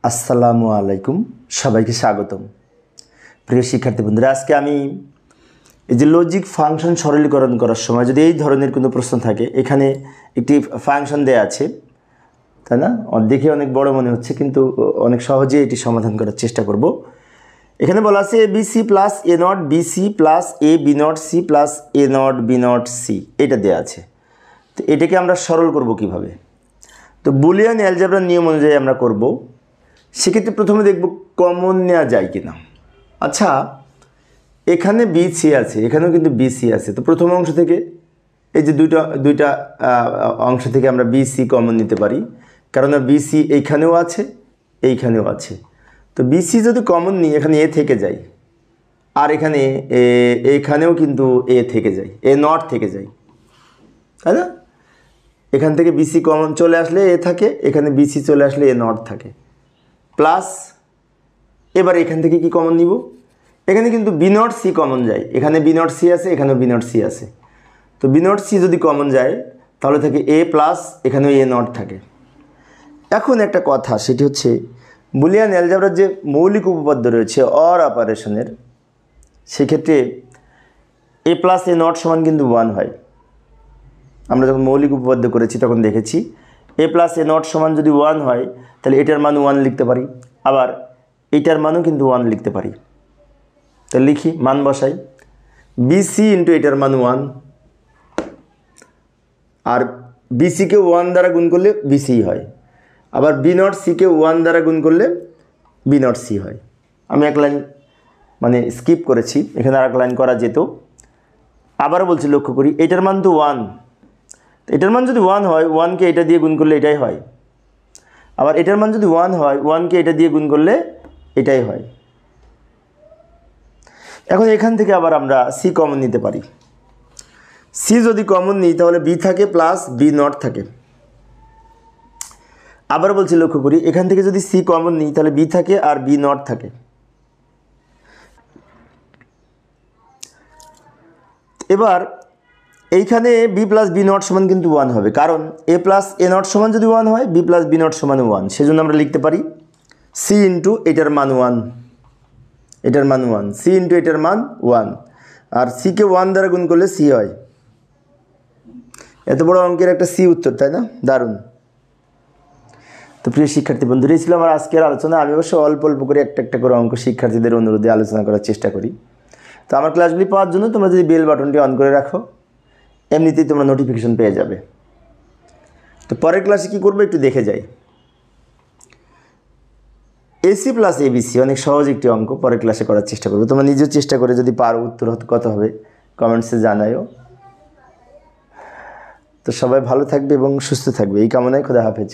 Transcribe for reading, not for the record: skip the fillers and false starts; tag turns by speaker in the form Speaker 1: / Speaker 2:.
Speaker 1: আসসালামু আলাইকুম, সবাইকে স্বাগতম। প্রিয় শিক্ষার্থী বন্ধুরা, আজকে আমি এই যে লজিক ফাংশন সরলীকরণ করার সময় যদি এই ধরনের কোনো প্রশ্ন থাকে, এখানে একটি ফাংশন দেয়া আছে, তাই না? দেখে অনেক বড় মনে হচ্ছে, কিন্তু অনেক সহজেই এটি সমাধান করার চেষ্টা করব। এখানে বলা আছে A B C plus A not B C plus A B not C plus A not B not C, এটা দেওয়া আছে। তো এটাকে আমরা সরল করব কিভাবে? তো বুলিয়ান অ্যালজেব্রার নিয়ম অনুযায়ী আমরা করব। সেক্ষেত্রে প্রথমে দেখব কমন নেওয়া যায় কিনা। আচ্ছা, এখানে বি সি আছে, এখানেও কিন্তু বি সি আছে। তো প্রথম অংশ থেকে এই যে দুইটা অংশ থেকে আমরা বি সি কমন নিতে পারি, কারণ বি সি এইখানেও আছে, এইখানেও আছে। তো বি সি যদি কমন নিই, এখানে এ থেকে যায়, আর এখানে এইখানেও কিন্তু এ থেকে যায়, এ নট থেকে যায়, তাই না? এখান থেকে বি সি কমন চলে আসলে এ থাকে, এখানে বি সি চলে আসলে এ নট থাকে, প্লাস এবার এখান থেকে কি কমন নিব? এখানে কিন্তু বি নট সি কমন যায়, এখানে বি নট সি আছে, এখানেও বি নট সি আছে। তো বি নট সি যদি কমন যায়, তাহলে থাকে এ প্লাস, এখানেও এ নট থাকে। এখন একটা কথা, সেটি হচ্ছে বুলিয়ান অ্যালজেব্রার যে মৌলিক উপপাদ্য রয়েছে অর অপারেশনের, সেক্ষেত্রে এ প্লাস এ নট সমান কিন্তু 1 হয়। আমরা যখন মৌলিক উপপাদ্য করেছি তখন দেখেছি এ প্লাস এ নট সমান যদি 1 হয়, তাহলে এটার মান 1 লিখতে পারি, আবার এটার মানও কিন্তু 1 লিখতে পারি। তাহলে লিখি, মান বসাই, বিসি ইন্টু এটার মান 1, আর বিসিকে 1 দ্বারা গুণ করলে বিসি হয়, আবার বি নট সিকে 1 দ্বারা গুণ করলে বি নট সি হয়। আমি এক লাইন মানে স্কিপ করেছি, এখানে আর এক লাইন করা যেত। আবারও বলছি, লক্ষ্য করি, এটার মান তো 1, এটার মান যদি 1 হয়, 1কে এটা দিয়ে গুণ করলে এটাই হয়, আবার এটার মান যদি 1 হয়, 1কে এটা দিয়ে গুণ করলে এটাই হয়। এখন এখান থেকে আবার আমরা সি কমন নিতে পারি। সি যদি কমন নিই, তাহলে বি থাকে প্লাস বি নট থাকে। আবার বলছি, লক্ষ্য করি, এখান থেকে যদি সি কমন নিই, তাহলে বি থাকে আর বি নট থাকে। এবার এইখানে বি প্লাস বি নট সমান কিন্তু 1 হবে, কারণ এ প্লাস এ নট সমান যদি 1 হয়, বি প্লাস বি নট সমান 1। সেজন্য আমরা লিখতে পারি সি ইন্টু এটার মান 1, এটার মান 1, সি ইন্টু এটার মান 1, আর সিকে 1 দ্বারা গুণ করলে সি হয়। এত বড় অঙ্কের একটা সি উত্তর, তাই না? দারুণ। তো প্রিয় শিক্ষার্থী বন্ধুরা, এই ছিল আমার আজকের আলোচনা। আমি অবশ্য অল্প অল্প করে একটা করে অঙ্ক শিক্ষার্থীদের অনুরোধে আলোচনা করার চেষ্টা করি। তো আমার ক্লাসগুলি পাওয়ার জন্য তোমরা যদি বেল বাটনটি অন করে রাখো, এমনিতেই তোমরা নোটিফিকেশন পেয়ে যাবে। তো পরের ক্লাসে কী করবো একটু দেখে যাই। এসি প্লাস এবিসি অনেক সহজ একটি অঙ্ক, পরের ক্লাসে করার চেষ্টা করবো। তোমরা নিজেও চেষ্টা করে যদি পারো, উত্তর কত হবে কমেন্টসে জানাইও। তো সবাই ভালো থাকবে এবং সুস্থ থাকবে, এই কামনায় খোদা হাফেজ।